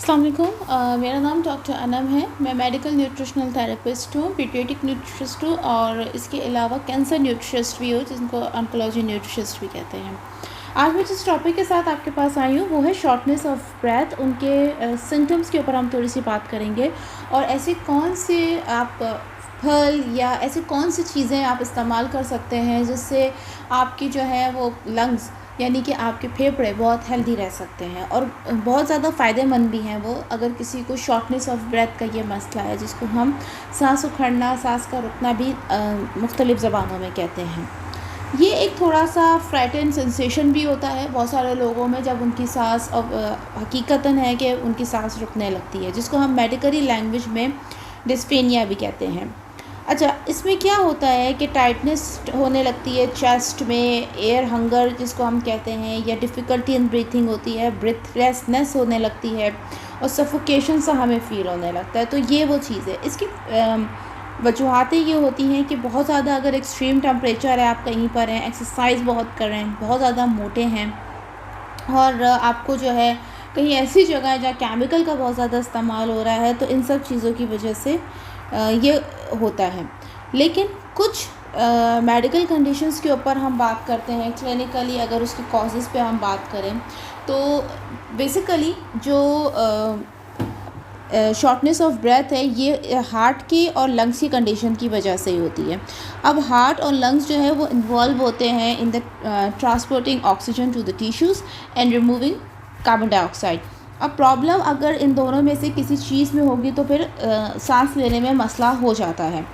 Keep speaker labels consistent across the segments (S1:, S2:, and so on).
S1: अस्सलाम वालेकुम। मेरा नाम डॉक्टर अनम है। मैं मेडिकल न्यूट्रिशनल थेरेपिस्ट हूँ, पीडियाट्रिक न्यूट्रिशनिस्ट हूँ और इसके अलावा कैंसर न्यूट्रिशनिस्ट भी हूँ, जिनको ऑन्कोलॉजी न्यूट्रिशनिस्ट भी कहते हैं। आज मैं जिस टॉपिक के साथ आपके पास आई हूँ वो है शॉर्टनेस ऑफ ब्रेथ। उनके सिम्टम्स के ऊपर हम थोड़ी सी बात करेंगे और ऐसे कौन से आप फल या ऐसी कौन सी चीज़ें आप इस्तेमाल कर सकते हैं जिससे आपकी जो है वो लंग्स यानी कि आपके फेफड़े बहुत हेल्दी रह सकते हैं और बहुत ज़्यादा फ़ायदेमंद भी हैं वो, अगर किसी को शॉर्टनेस ऑफ ब्रेथ का ये मसला है जिसको हम सांस उखड़ना, सांस का रुकना भी मुख्तलिफ़ ज़बानों में कहते हैं। ये एक थोड़ा सा फ्रैटन सेंसेशन भी होता है बहुत सारे लोगों में जब उनकी सांस हकीकतन है कि उनकी सांस रुकने लगती है, जिसको हम मेडिकली लैंग्वेज में डिस्पेनिया भी कहते हैं। अच्छा, इसमें क्या होता है कि टाइटनेस होने लगती है चेस्ट में, एयर हंगर जिसको हम कहते हैं, या डिफ़िकल्टी इन ब्रीथिंग होती है, ब्रीथलेसनेस होने लगती है और सफोकेशन सा हमें फ़ील होने लगता है। तो ये वो चीज़ है। इसकी वजूहातें ये होती हैं कि बहुत ज़्यादा अगर एक्सट्रीम टेम्परेचर है, आप कहीं पर हैं, एक्सरसाइज बहुत कर रहे हैं, बहुत ज़्यादा मोटे हैं और आपको जो है कहीं ऐसी जगह है जहाँ केमिकल का बहुत ज़्यादा इस्तेमाल हो रहा है, तो इन सब चीज़ों की वजह से ये होता है। लेकिन कुछ मेडिकल कंडीशंस के ऊपर हम बात करते हैं क्लिनिकली, अगर उसके कॉजेज़ पे हम बात करें तो बेसिकली जो शॉर्टनेस ऑफ ब्रेथ है ये हार्ट की और लंग्स की कंडीशन की वजह से ही होती है। अब हार्ट और लंग्स जो है वो इन्वॉल्व होते हैं in the transporting oxygen to the tissues and removing carbon dioxide. अब प्रॉब्लम अगर इन दोनों में से किसी चीज़ में होगी तो फिर सांस लेने में मसला हो जाता है,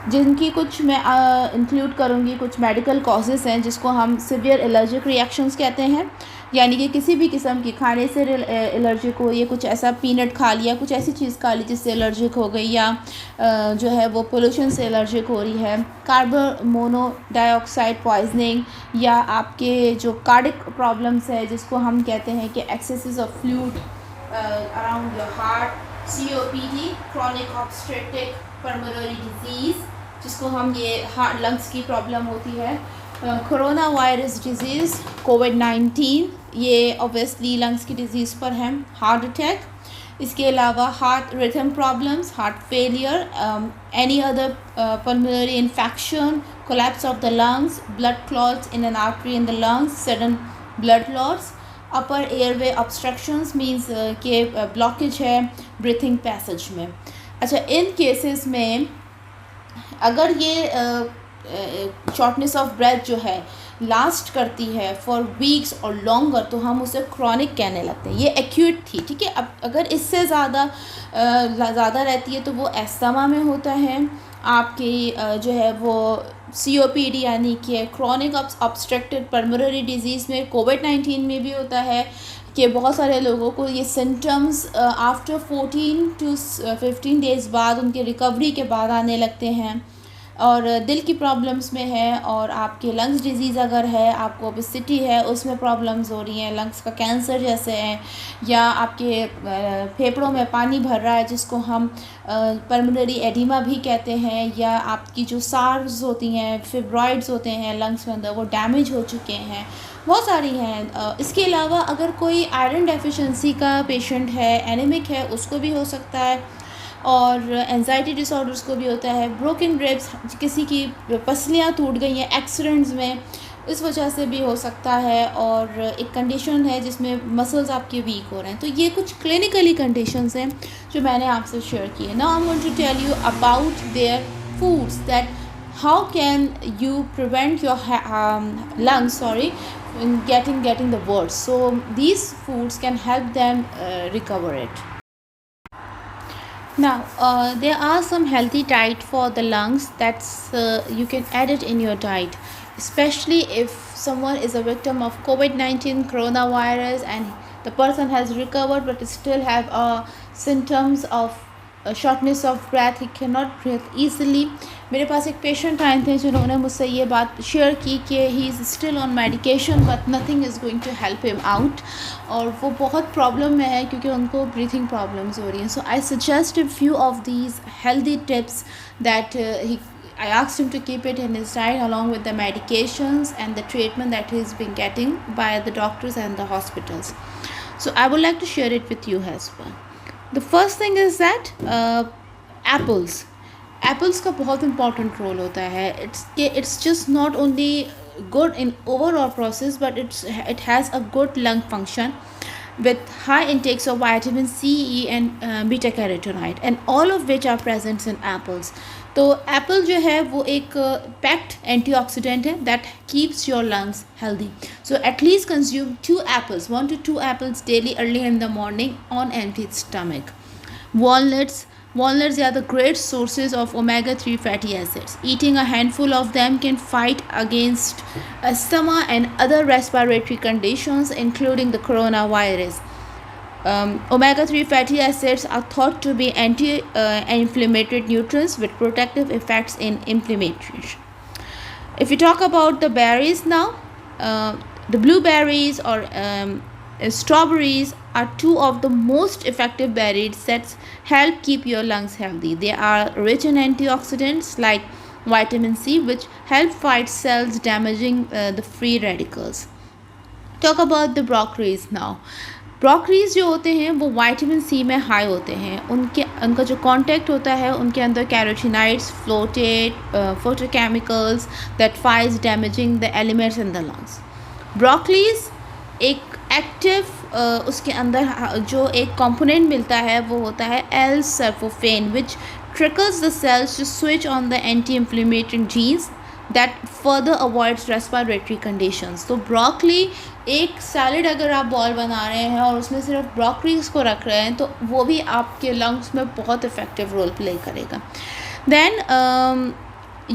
S1: जिनकी कुछ मैं इंक्लूड करूँगी। कुछ मेडिकल कॉजेज़ हैं जिसको हम सीवियर एलर्जिक रिएक्शंस कहते हैं, यानी कि किसी भी किस्म की खाने से एलर्जिक हो, ये कुछ ऐसा पीनट खा लिया, कुछ ऐसी चीज़ खा ली जिससे एलर्जिक हो गई, या जो है वो पोल्यूशन से एलर्जिक हो रही है, कार्बन मोनोडाइऑक्साइड पॉइजनिंग, या आपके जो कार्डिक प्रॉब्लम्स है जिसको हम कहते हैं कि axes of fluid around your heart, COPD, chronic obstructive pulmonary disease, जिसको हम ये हार्ट लंग्स की प्रॉब्लम होती है, कोरोना वायरस डिज़ीज़, कोविड-19, ये ऑब्वियसली लंग्स की डिज़ीज़ पर है, हार्ट अटैक, इसके अलावा heart rhythm problems, heart failure, any other pulmonary infection, collapse of the lungs, blood clots in an artery in the lungs, sudden blood loss, upper airway obstructions means के blockage है breathing passage में। अच्छा, इन cases में अगर ये shortness of breath जो है last करती है फॉर वीक्स और लॉन्गर, तो हम उसे क्रॉनिक कहने लगते हैं। ये एक्यूट थी, ठीक है। अब अगर इससे ज़्यादा रहती है तो वो एस्थमा में होता है, आपकी जो है वो COPD यानी कि क्रॉनिक ऑब्स्ट्रक्टिव पल्मोनरी डिजीज़ में, कोविड-19 में भी होता है कि बहुत सारे लोगों को ये सिम्टम्स आफ्टर 14 to 15 डेज़ बाद, उनके रिकवरी के बाद आने लगते हैं। और दिल की प्रॉब्लम्स में है, और आपके लंग्स डिजीज़ अगर है, आपको ओबेसिटी है, उसमें प्रॉब्लम्स हो रही हैं, लंग्स का कैंसर जैसे हैं, या आपके फेफड़ों में पानी भर रहा है जिसको हम पल्मोनरी एडिमा भी कहते हैं, या आपकी जो सार्स होती हैं, फिब्रॉइड्स होते हैं लंग्स के अंदर, वो डैमेज हो चुके हैं, बहुत सारी हैं। इसके अलावा अगर कोई आयरन डेफिशिएंसी का पेशेंट है, एनीमिक है, उसको भी हो सकता है, और एंजाइटी डिसऑर्डर्स को भी होता है। ब्रोकन रिब्स, किसी की पसलियाँ टूट गई हैं एक्सीडेंट्स में, इस वजह से भी हो सकता है। और एक कंडीशन है जिसमें मसल्स आपके वीक हो रहे हैं। तो ये कुछ क्लिनिकली कंडीशंस हैं जो मैंने आपसे शेयर किए। Now I want to tell you about their foods, that how can you prevent your lungs in getting the words. So these foods can help them recover it. Now, there are some healthy diet for the lungs that's you can add it in your diet, especially if someone is a victim of COVID-19 coronavirus and the person has recovered but still have symptoms of shortness of breath, he cannot breathe easily. मेरे पास एक patient आए थे जिन्होंने मुझसे ये बात share की कि he is still on medication but nothing is going to help him out, और वो बहुत प्रॉब्लम में है क्योंकि उनको ब्रीथिंग प्रॉब्लम्स हो रही हैं. So I suggest few of these healthy tips that I asked him to keep it in his diet along with the medications and the treatment that he's been getting by the doctors and the hospitals. So I would like to share it with you as well. The first thing is that apples. Apples का बहुत important role होता है. It's just not only good in overall process, but it has a good lung function with high intakes of vitamin C, E and beta carotenoid, and all of which are present in apples. तो Apple जो है वो एक packed antioxidant है that keeps your lungs healthy. So at least consume 1 to 2 apples daily early in the morning on empty stomach. Walnuts are the great sources of omega-3 fatty acids. Eating a handful of them can fight against asthma and other respiratory conditions, including the coronavirus. Omega-3 fatty acids are thought to be anti-inflammatory nutrients with protective effects in inflammation. If we talk about the berries now, the blueberries or strawberries are two of the most effective berries that help keep your lungs healthy. They are rich in antioxidants like vitamin C, which help fight cells damaging the free radicals. Talk about the broccolis now. ब्रोकरीज जो होते हैं वो vitamin C में high होते हैं. उनका जो contact होता है उनके अंदर carotenoids, photochemicals that fights damaging the elements in the lungs. Broccolis एक एक्टिव उसके अंदर जो एक कंपोनेंट मिलता है वो होता है L-सर्फोफेन, विच triggers the cells to switch on the anti-inflammatory genes that further avoids respiratory conditions. तो ब्रोकली एक सैलड अगर आप बॉल बना रहे हैं और उसमें सिर्फ ब्रोकलीज को रख रहे हैं तो वो भी आपके लंग्स में बहुत इफेक्टिव रोल प्ले करेगा. Then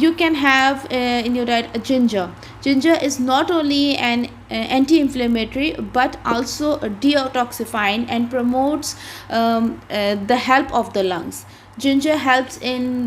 S1: you can have in your diet ginger. Ginger is not only an anti-inflammatory but also detoxifying and promotes the help of the lungs. Ginger helps in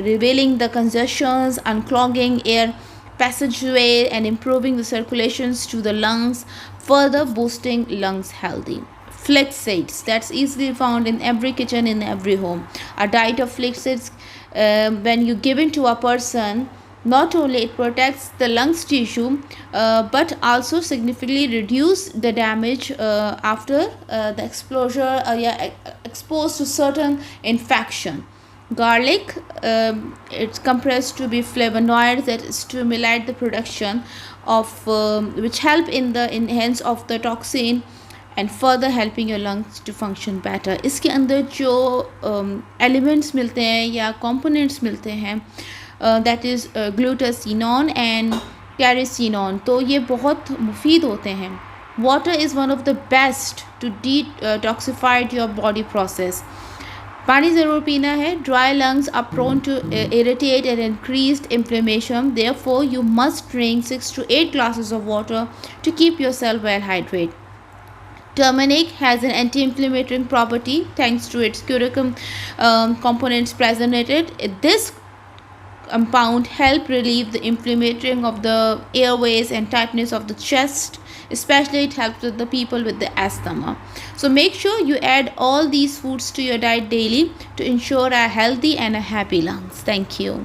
S1: revealing the congestions, unclogging air passageway and improving the circulations to the lungs, further boosting lungs healthy. Flax seeds, that's easily found in every kitchen, in every home. A diet of flax seeds, when you give it to a person, not only it protects the lungs tissue but also significantly reduce the damage after the exposure exposed to certain infection. Garlic, it's compressed to be flavonoids that stimulate the production of which help in the enhance of the toxin and further helping your lungs to function better. इसके अंदर जो elements मिलते हैं या components मिलते हैं that is glutathione and carrageenan, तो ये बहुत मुफीद होते हैं. Water is one of the best to detoxify your body process. पानी ज़रूर पीना है. Dry lungs are prone to irritate and increased inflammation. Therefore, you must drink 6 to 8 glasses of water to keep yourself well hydrated. Turmeric has an anti-inflammatory property thanks to its curcum components present in it. This compound help relieve the inflammatory of the airways and tightness of the chest. Especially it helps with the people with the asthma. So make sure you add all these foods to your diet daily to ensure a healthy and a happy lungs. Thank you.